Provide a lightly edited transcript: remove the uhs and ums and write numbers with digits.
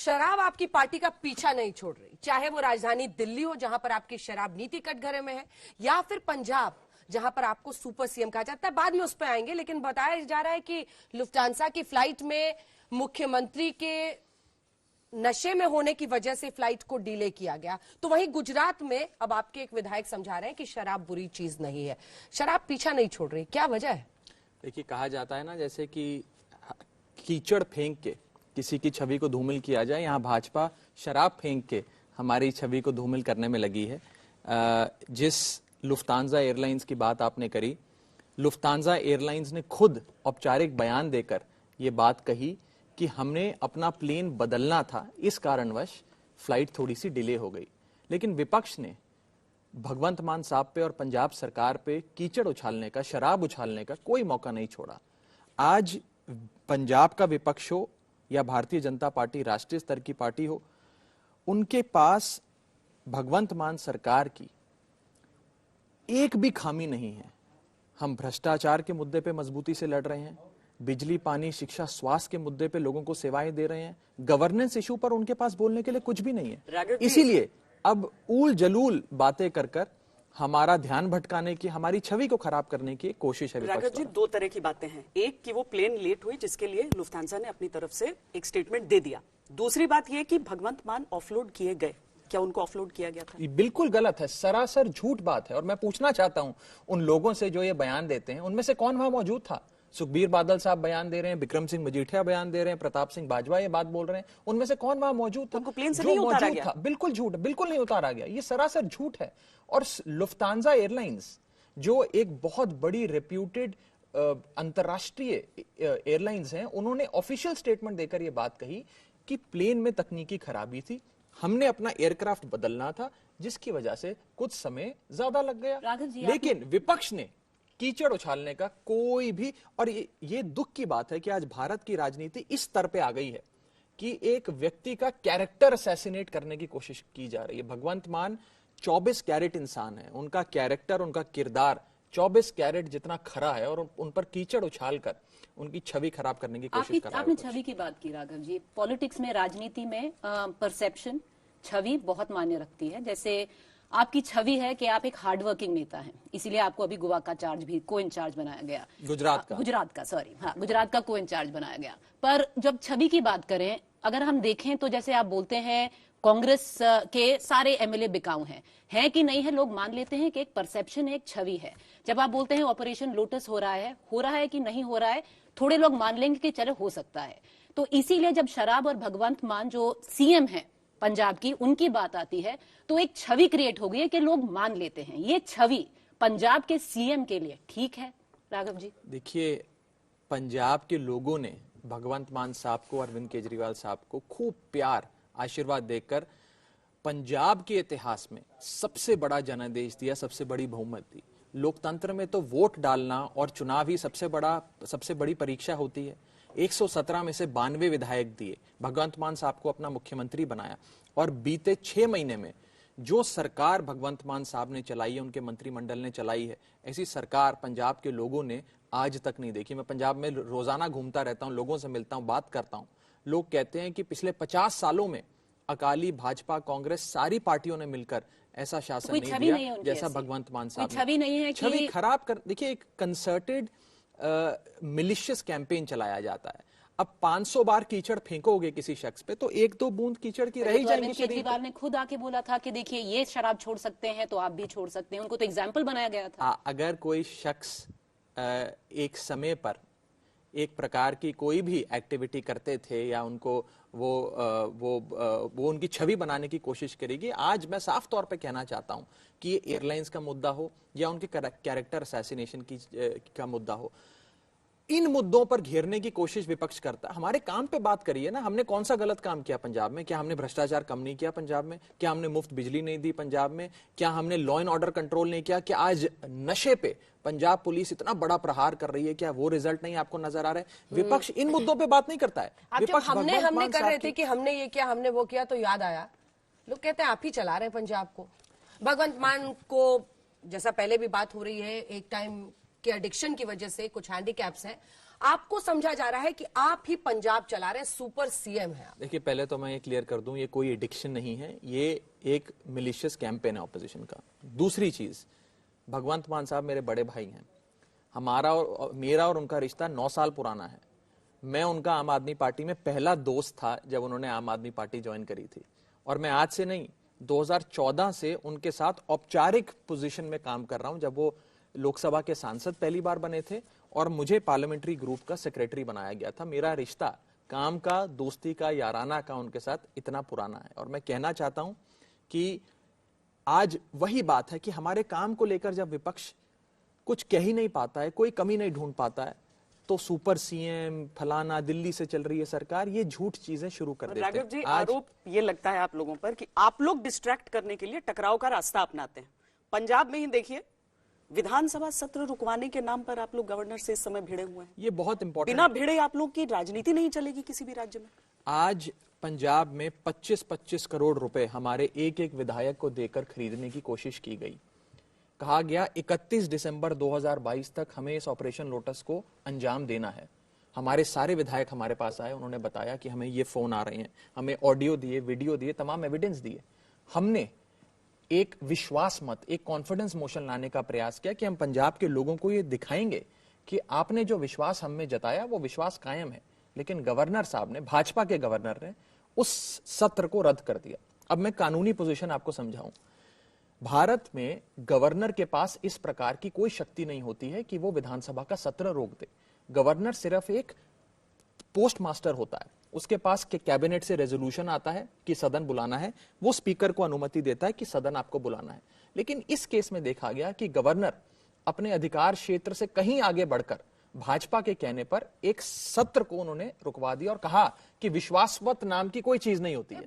शराब आपकी पार्टी का पीछा नहीं छोड़ रही, चाहे वो राजधानी दिल्ली हो जहां पर आपकी शराब नीति कटघरे में है, या फिर पंजाब जहां पर आपको सुपर सीएम कहा जाता है। बाद में उस पर आएंगे, लेकिन बताया जा रहा है कि लुफ्थांसा की फ्लाइट में मुख्यमंत्री के नशे में होने की वजह से फ्लाइट को डिले किया गया। तो वहीं गुजरात में अब आपके एक विधायक समझा रहे हैं कि शराब बुरी चीज नहीं है, शराब पीछा नहीं छोड़ रही, क्या वजह है? देखिए, कहा जाता है ना, जैसे कि कीचड़ फेंक के किसी की छवि को धूमिल किया जाए, यहाँ भाजपा शराब फेंक के हमारी छवि को धूमिल करने में लगी है। जिस लुफ्तांजा एयरलाइंस की बात आपने करी, लुफ्तांजा एयरलाइंस ने खुद औपचारिक बयान देकर ये बात कही कि हमने अपना प्लेन बदलना था, इस कारणवश फ्लाइट थोड़ी सी डिले हो गई। लेकिन विपक्ष ने भगवंत मान साहब पे और पंजाब सरकार पे कीचड़ उछालने का, शराब उछालने का कोई मौका नहीं छोड़ा। आज पंजाब का विपक्ष हो या भारतीय जनता पार्टी राष्ट्रीय स्तर की पार्टी हो, उनके पास भगवंत मान सरकार की एक भी खामी नहीं है। हम भ्रष्टाचार के मुद्दे पे मजबूती से लड़ रहे हैं, बिजली, पानी, शिक्षा, स्वास्थ्य के मुद्दे पे लोगों को सेवाएं दे रहे हैं, गवर्नेंस इशू पर उनके पास बोलने के लिए कुछ भी नहीं है। इसीलिए अब ऊल जलूल बातें कर कर हमारा ध्यान भटकाने की, हमारी छवि को खराब करने की कोशिश है। राघव जी, दो तरह की बातें हैं। एक कि वो प्लेन लेट हुई, जिसके लिए लुफ्थांसा ने अपनी तरफ से एक स्टेटमेंट दे दिया। दूसरी बात यह कि भगवंत मान ऑफलोड किए गए, क्या उनको ऑफलोड किया गया था? बिल्कुल गलत है, सरासर झूठ बात है। और मैं पूछना चाहता हूं उन लोगों से जो ये बयान देते हैं, उनमें से कौन वहां मौजूद था? सुखबीर बादल साहब बयान दे रहे हैं, बिक्रम सिंह मजीठिया बयान दे रहे हैं, प्रताप सिंह बाजवा ये बात बोल रहे हैं, उनमें से कौन वहां मौजूद था? उनको प्लेन से नहीं उतारा गया? बिल्कुल झूठ, बिल्कुल नहीं उतारा गया, ये सरासर झूठ है। और लुफ्तांजा एयरलाइंस जो एक बहुत बड़ी रेप्यूटेड अंतरराष्ट्रीय एयरलाइंस हैं, उन्होंने ऑफिशियल स्टेटमेंट देकर यह बात कही कि प्लेन में तकनीकी खराबी थी, हमने अपना एयरक्राफ्ट बदलना था, जिसकी वजह से कुछ समय ज्यादा लग गया। लेकिन विपक्ष ने कीचड़ उछालने का कोई भी, और ये दुख की बात है कि आज भारत की राजनीति इस स्तर पे आ गई है कि एक व्यक्ति का कैरेक्टर असैसिनेट करने की कोशिश की जा रही है। भगवंत मान 24 कैरेट इंसान है, उनका कैरेक्टर, उनका किरदार 24 कैरेट जितना खरा है, और उन पर कीचड़ उछालकर उनकी छवि खराब करने की कोशिश कर रहा है। आपने छवि की बात की राघव जी, पॉलिटिक्स में, राजनीति में परसेप्शन, छवि बहुत मायने रखती है। जैसे आपकी छवि है कि आप एक हार्डवर्किंग नेता हैं, इसीलिए आपको अभी गोवा का चार्ज भी को इंचार्ज बनाया गया, गुजरात का को इंचार्ज बनाया गया। पर जब छवि की बात करें, अगर हम देखें तो जैसे आप बोलते हैं कांग्रेस के सारे एमएलए बिकाऊ हैं कि नहीं है, लोग मान लेते हैं कि एक परसेप्शन है, एक छवि है। जब आप बोलते हैं ऑपरेशन लोटस हो रहा है कि नहीं हो रहा है, थोड़े लोग मान लेंगे कि चलो हो सकता है। तो इसीलिए जब शराब और भगवंत मान जो सीएम है पंजाब की, उनकी बात आती है तो एक छवि क्रिएट हो गई है कि लोग मान लेते हैं। ये छवि पंजाब के सीएम के लिए ठीक है राघव जी? देखिए, पंजाब के लोगों ने भगवंत मान साहब को, अरविंद केजरीवाल साहब को खूब प्यार, आशीर्वाद देकर पंजाब के इतिहास में सबसे बड़ा जनादेश दिया, सबसे बड़ी बहुमत दी। लोकतंत्र में तो वोट डालना और चुनाव ही सबसे बड़ी परीक्षा होती है। 117 में से 92 विधायक दिए, भगवंत मान साहब को अपना मुख्यमंत्री बनाया, और बीते 6 महीने में जो सरकार भगवंत मान साहब ने चलाई है, उनके मंत्रिमंडल ने चलाई है, ऐसी सरकार पंजाब के लोगों ने आज तक नहीं देखी। मैं पंजाब में रोजाना घूमता रहता हूं, लोगों से मिलता हूं, बात करता हूं। लोग कहते हैं कि पिछले 50 सालों में अकाली, भाजपा, कांग्रेस सारी पार्टियों ने मिलकर ऐसा शासन नहीं दिया जैसा भगवंत मान साहब ने। छवि नहीं है, छवि खराब कर, देखिए एक कंसर्टेड मिलिशियस कैंपेन चलाया जाता है। अब 500 बार कीचड़ फेंकोगे किसी शख्स पे तो 1-2 बूंद कीचड़ की रह ही जाएंगी। केजरीवाल ने खुद आके बोला था कि देखिए ये शराब छोड़ सकते हैं तो आप भी छोड़ सकते हैं, उनको तो एग्जाम्पल बनाया गया था। अगर कोई शख्स एक समय पर एक प्रकार की कोई भी एक्टिविटी करते थे या उनको वो उनकी छवि बनाने की कोशिश करेगी, आज मैं साफ तौर पे कहना चाहता हूं कि ये एयरलाइंस का मुद्दा हो या उनके कैरेक्टर असैसिनेशन का मुद्दा हो, इन मुद्दों पर घेरने की कोशिश विपक्ष करता है। हमारे काम पे बात करिए ना, हमने कौन सा गलत काम किया पंजाब में? क्या हमने भ्रष्टाचार कम नहीं किया पंजाब में? क्या हमने मुफ्त बिजली नहीं दी पंजाब में? क्या हमने लॉ एंड ऑर्डर कंट्रोल नहीं किया? क्या आज नशे पे पंजाब पुलिस इतना बड़ा प्रहार कर रही है, क्या वो रिजल्ट नहीं आपको नजर आ रहा है? विपक्ष इन मुद्दों पे बात नहीं करता है। विपक्ष हमने कर रहे थे कि हमने ये किया, हमने वो किया, तो याद आया लोग कहते हैं आप ही चला रहे हैं पंजाब को। भगवंत मान को, जैसा पहले भी बात हो रही है, एक टाइम के एडिक्शन की वजह से कुछ हैंडीकैप्स हैं, आपको समझा जा रहा है कि आप ही पंजाब चला रहे हैं, सुपर सीएम है आप। देखिए, पहले तो मैं ये क्लियर कर दूं, ये कोई एडिक्शन नहीं है, ये एक मिलिशियस कैंपेन है ऑपोजिशन का। दूसरी चीज, भगवंत मान साहब मेरे बड़े भाई हैं, मेरा और उनका रिश्ता 9 साल पुराना है। मैं उनका आम आदमी पार्टी में पहला दोस्त था जब उन्होंने आम आदमी पार्टी ज्वाइन करी थी, और मैं आज से नहीं 2014 से उनके साथ औपचारिक पोजीशन में काम कर रहा हूं, जब वो लोकसभा के सांसद पहली बार बने थे और मुझे पार्लियामेंट्री ग्रुप का सेक्रेटरी बनाया गया था। मेरा रिश्ता काम का, दोस्ती का, याराना का उनके साथ इतना पुराना है। और मैं कहना चाहता हूं कि आज वही बात है कि हमारे काम को लेकर जब विपक्ष कुछ कह ही नहीं पाता है, कोई कमी नहीं ढूंढ पाता है, तो सुपर सीएम फलाना, दिल्ली से चल रही है सरकार, ये झूठ चीजें शुरू कर देते हैं। राघव जी, आरोप ये लगता है आप लोगों पर कि आप लोग डिस्ट्रैक्ट करने के लिए टकराव का रास्ता अपनाते हैं। पंजाब में ही देखिए, विधानसभा सत्र रुकवाने के नाम पर आप लोग गवर्नर से इस समय भिड़े हुए हैं। ये बहुत इंपॉर्टेंट, बिना भिड़े आप लोग की राजनीति नहीं चलेगी किसी भी राज्य में। आज पंजाब में 25-25 करोड़ रुपए हमारे एक एक विधायक को देकर खरीदने की कोशिश की गई। कहा गया 31 दिसंबर 2022 तक हमें इस ऑपरेशन लोटस को अंजाम देना है। हमारे सारे विधायक हमारे पास आए, उन्होंने बताया कि हमें ये फोन आ रहे हैं, हमें ऑडियो दिए, वीडियो दिए, तमाम एविडेंस दिए। हमने एक विश्वास मत, एक कॉन्फिडेंस मोशन लाने का प्रयास किया कि हम पंजाब के लोगों को ये दिखाएंगे कि आपने जो विश्वास हम में जताया वो विश्वास कायम है। लेकिन गवर्नर साहब ने, भाजपा के गवर्नर ने उस सत्र को रद्द कर दिया। अब मैं कानूनी पोजीशन आपको समझाऊं। भारत में गवर्नर के पास इस प्रकार की कोई शक्ति नहीं होती है कि वो विधानसभा का सत्र रोक दे। गवर्नर सिर्फ एक पोस्ट मास्टर होता है, उसके पास के कैबिनेट से रेजोल्यूशन आता है कि सदन बुलाना है, वो स्पीकर को अनुमति देता है कि सदन आपको बुलाना है। लेकिन इस केस में देखा गया कि गवर्नर अपने अधिकार क्षेत्र से कहीं आगे बढ़कर भाजपा के कहने पर एक सत्र को उन्होंने रुकवा दिया और कहा कि विश्वास मत नाम की कोई चीज नहीं होती है।